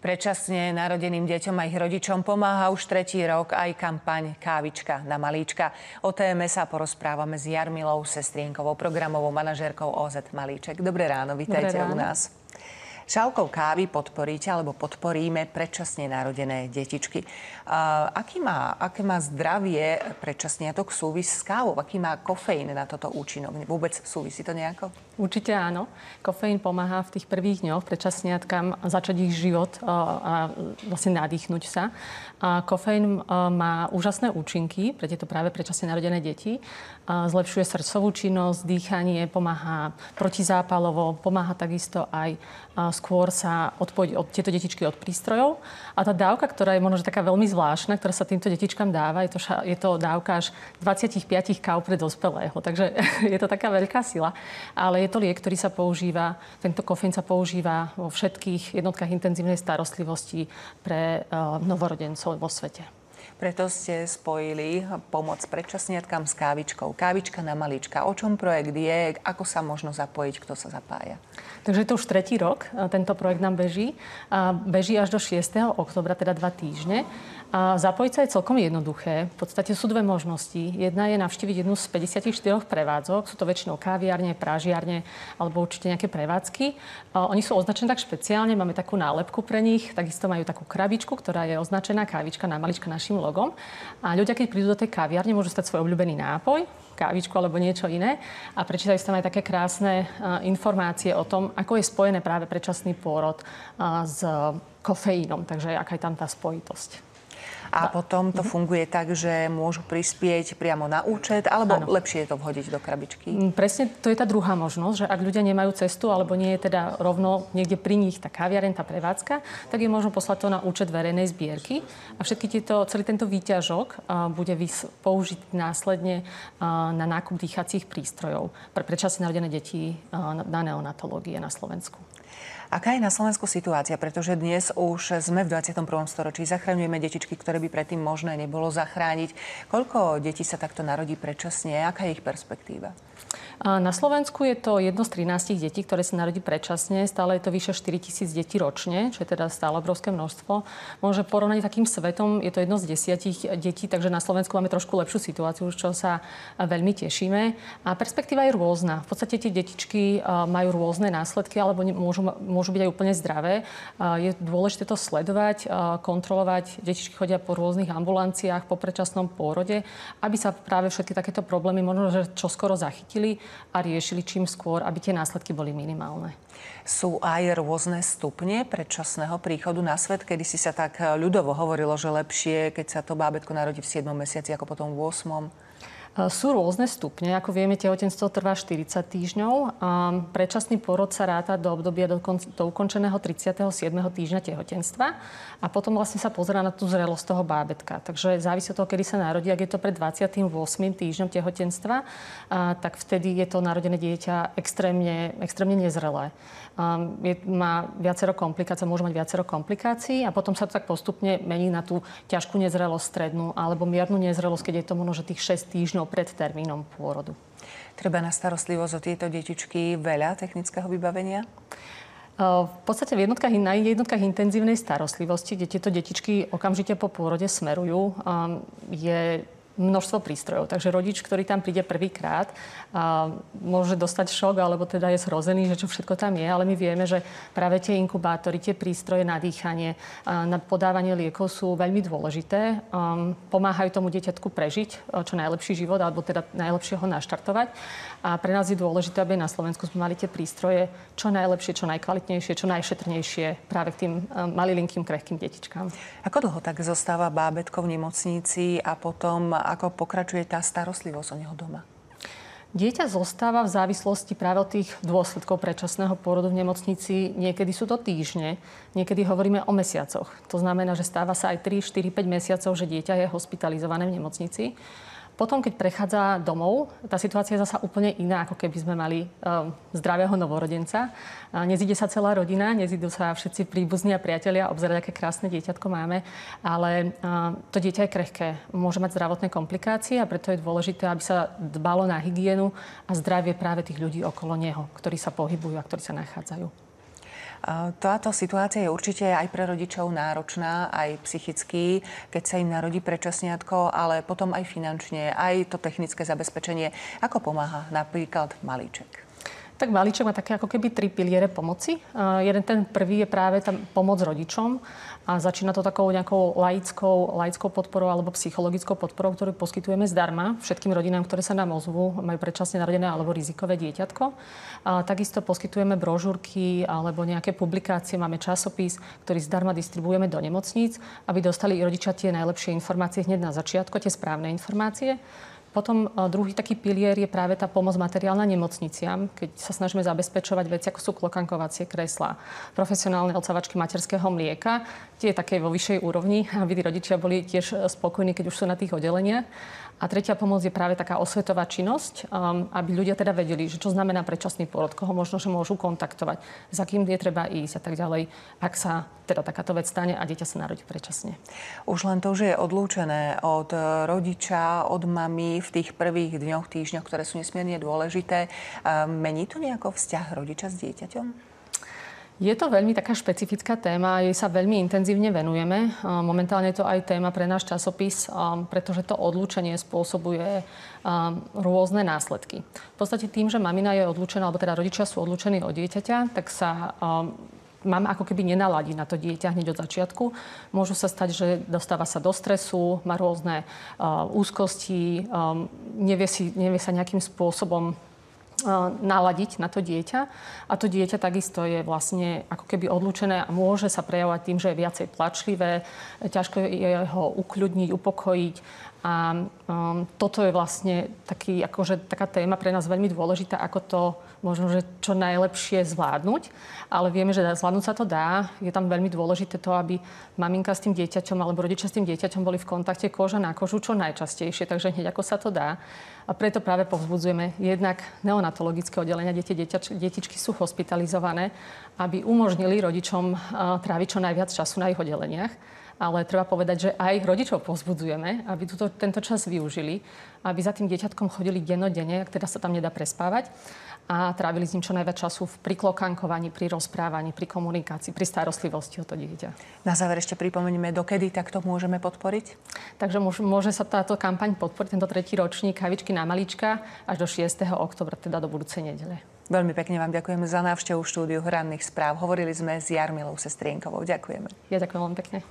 Predčasne narodeným deťom a ich rodičom pomáha už 3. rok aj kampaň Kávička na malíčka. O téme sa porozprávame s Jarmilou Sestrienkovou, programovou manažérkou OZ Malíček. Dobré ráno, vítajte u nás. Šálkou kávy podporíte alebo podporíme predčasne narodené detičky. Aké má zdravie predčasniatok súvis s kávou? Aký má kofeín na toto účinok? Vôbec súvisí to nejako? Určite áno. Kofeín pomáha v tých prvých dňoch predčasniatkám začať ich život a vlastne nadýchnuť sa. Kofeín má úžasné účinky pre tieto práve predčasne narodené deti. Zlepšuje srdcovú činnosť, dýchanie, pomáha protizápalovo, pomáha takisto aj skôr sa odpojiť od tieto detičky od prístrojov. A tá dávka, ktorá je možno taká veľmi zvláštna, ktorá sa týmto detičkám dáva, je to dávka až 25 káv pre dospelého. Takže je to taká veľká sila. Ale je to liek, ktorý sa používa, tento kofeín sa používa vo všetkých jednotkách intenzívnej starostlivosti pre novorodencov vo svete. Preto ste spojili pomoc predčasniatkám s kávičkou. Kávička na malíčka. O čom projekt je? Ako sa možno zapojiť? Kto sa zapája? Takže je to už 3. rok. Tento projekt nám beží. Beží až do 6. októbra, teda 2 týždne. Zapojiť sa je celkom jednoduché. V podstate sú dve možnosti. Jedna je navštíviť jednu z 54 prevádzok. Sú to väčšinou káviarne, prážiarne alebo určite nejaké prevádzky. Oni sú označené tak špeciálne. Máme takú nálepku pre nich. Takisto majú takú krabičku, ktorá je označená Kávička na malíčka našim logom. A ľudia, keď prídu do tej kaviarne, môžu stať svoj obľúbený nápoj, kávičku alebo niečo iné a prečítajú si tam aj také krásne informácie o tom, ako je spojené práve predčasný pôrod s kofeínom. Takže aká je tam tá spojitosť. A potom to funguje tak, že môžu prispieť priamo na účet, alebo lepšie je to vhodiť do krabičky? Presne, to je tá druhá možnosť, že ak ľudia nemajú cestu, alebo nie je teda rovno niekde pri nich tá kaviareň, tá prevádzka, tak je možno poslať to na účet verejnej zbierky. A celý tento výťažok bude použiť následne na nákup dýchacích prístrojov pre predčasne narodené deti na neonatológie na Slovensku. Aká je na Slovensku situácia? Pretože dnes už sme v 21. storočí. Zachraňujeme detičky, ktoré by predtým možné nebolo zachrániť. Koľko detí sa takto narodí predčasne? Aká je ich perspektíva? Na Slovensku je to jedno z 13 detí, ktoré sa narodí predčasne. Stále je to vyše 4 000 detí ročne, čo je teda stále obrovské množstvo. Môže porovnať takým svetom, je to jedno z 10 detí, takže na Slovensku máme trošku lepšiu situáciu, čo sa veľmi tešíme. A perspektíva je rôzna. V podstate tie detičky majú rôzne následky, alebo môžu byť aj úplne zdravé. Je dôležité to sledovať, kontrolovať. Detičky chodia po rôznych ambulanciách po predčasnom pôrode, aby sa práve všetky takéto problémy možno že čoskoro zachytili a riešili čím skôr, aby tie následky boli minimálne. Sú aj rôzne stupne predčasného príchodu na svet, kedy si sa tak ľudovo hovorilo, že lepšie, keď sa to bábätko narodí v 7. mesiaci ako potom v 8. Sú rôzne stupne. Ako vieme, tehotenstvo trvá 40 týždňov. Predčasný pôrod sa ráta do obdobia do ukončeného 37. týždňa tehotenstva. A potom vlastne sa pozerá na tú zrelosť toho bábätka. Takže závisí od toho, kedy sa narodí. Ak je to pred 28. týždňom tehotenstva, tak vtedy je to narodené dieťa extrémne nezrelé. Má viacero komplikácií, môže mať viacero komplikácií a potom sa to tak postupne mení na tú ťažkú nezrelosť strednú alebo miernu nezrelosť, keď je to možno tých 6 týždňov pred termínom pôrodu. Treba na starostlivosť o tieto detičky veľa technického vybavenia? V podstate na jednotkách intenzívnej starostlivosti, kde tieto detičky okamžite po pôrode smerujú, je množstvo prístrojov. Takže rodič, ktorý tam príde prvýkrát, môže dostať šok, alebo teda je zhrozený, že čo všetko tam je. Ale my vieme, že práve tie inkubátory, tie prístroje na dýchanie, na podávanie liekov sú veľmi dôležité. Pomáhajú tomu dieťatku prežiť čo najlepší život, alebo teda najlepšie ho naštartovať. A pre nás je dôležité, aby na Slovensku sme mali tie prístroje čo najlepšie, čo najkvalitnejšie, čo najšetrnejšie práve k tým malilinkým, krehkým detičkám. Ako dlho tak zostáva bábätko v nemocnici a potom ako pokračuje tá starostlivosť o neho doma? Dieťa zostáva v závislosti práve od tých dôsledkov predčasného pôrodu v nemocnici. Niekedy sú to týždne, niekedy hovoríme o mesiacoch. To znamená, že stáva sa aj 3, 4, 5 mesiacov, že dieťa je hospitalizované v nemocnici. Potom, keď prechádza domov, tá situácia je zasa úplne iná, ako keby sme mali zdravého novorodenca. Nezíde sa celá rodina, nezídu sa všetci príbuzní a priatelia obzerať, aké krásne dieťatko máme, ale to dieťa je krehké, môže mať zdravotné komplikácie a preto je dôležité, aby sa dbalo na hygienu a zdravie práve tých ľudí okolo neho, ktorí sa pohybujú a ktorí sa nachádzajú. Táto situácia je určite aj pre rodičov náročná, aj psychicky, keď sa im narodí predčasniatko, ale potom aj finančne, aj to technické zabezpečenie. Ako pomáha napríklad Malíček? Tak Malíček má také ako keby 3 piliere pomoci. Ten prvý je práve tá pomoc rodičom a začína to takou nejakou laickou podporou alebo psychologickou podporou, ktorú poskytujeme zdarma všetkým rodinám, ktoré sa nám ozvú, majú predčasne narodené alebo rizikové dieťatko. Takisto poskytujeme brožúrky alebo nejaké publikácie, máme časopis, ktorý zdarma distribuujeme do nemocníc, aby dostali rodičia tie najlepšie informácie hneď na začiatku, tie správne informácie. Potom druhý taký pilier je práve tá pomoc materiálna nemocniciam, keď sa snažíme zabezpečovať veci, ako sú klokankovacie kreslá, profesionálne odsavačky materského mlieka, tie je také vo vyššej úrovni, aby tí rodičia boli tiež spokojní, keď už sú na tých oddeleniach. A tretia pomoc je práve taká osvetová činnosť, aby ľudia teda vedeli, že čo znamená predčasný pôrod, koho možno, že môžu kontaktovať, za kým je treba ísť a tak ďalej, ak sa teda takáto vec stane a dieťa sa narodí predčasne. Už len to, že je odlúčené od rodiča, od mamy v tých prvých dňoch, týždňoch, ktoré sú nesmierne dôležité, mení to nejako vzťah rodiča s dieťaťom? Je to veľmi taká špecifická téma, jej sa veľmi intenzívne venujeme. Momentálne je to aj téma pre náš časopis, pretože to odlúčenie spôsobuje rôzne následky. V podstate tým, že mamina je odlúčená, alebo teda rodičia sú odlúčení od dieťaťa, tak sa mama ako keby nenaladí na to dieťa hneď od začiatku. Môžu sa stať, že dostáva sa do stresu, má rôzne úzkosti, nevie sa nejakým spôsobom naladiť na to dieťa. A to dieťa takisto je vlastne ako keby odlúčené a môže sa prejavovať tým, že je viacej plačlivé, ťažko je ho ukľudniť, upokojiť. A toto je vlastne taká téma pre nás veľmi dôležitá, ako to možno, že čo najlepšie zvládnuť. Ale vieme, že zvládnuť sa to dá. Je tam veľmi dôležité to, aby maminka s tým dieťaťom alebo rodičia s tým dieťaťom boli v kontakte koža na kožu čo najčastejšie. Takže hneď ako sa to dá. A preto práve povzbudzujeme jednak neonatologické oddelenia, detičky sú hospitalizované, aby umožnili rodičom tráviť čo najviac času na ich oddeleniach. Ale treba povedať, že aj rodičov povzbudzujeme, aby tento čas využili, aby za tým dieťatkom chodili dennodenne, ak teda sa tam nedá prespávať, a trávili s ním čo najviac času pri klokankovaní, pri rozprávaní, pri komunikácii, pri starostlivosti o to dieťa. Na záver ešte pripomenieme, dokedy takto môžeme podporiť? Takže môže sa táto kampaň podporiť, tento 3. ročník Kávičky na Malíčka až do 6. októbra, teda do budúcej nedele. Veľmi pekne vám ďakujeme za návštevu štúdiu Ranných správ. Hovorili sme s Jarmilou Sestrienkovou. Ďakujeme. Ja ďakujem veľmi pekne.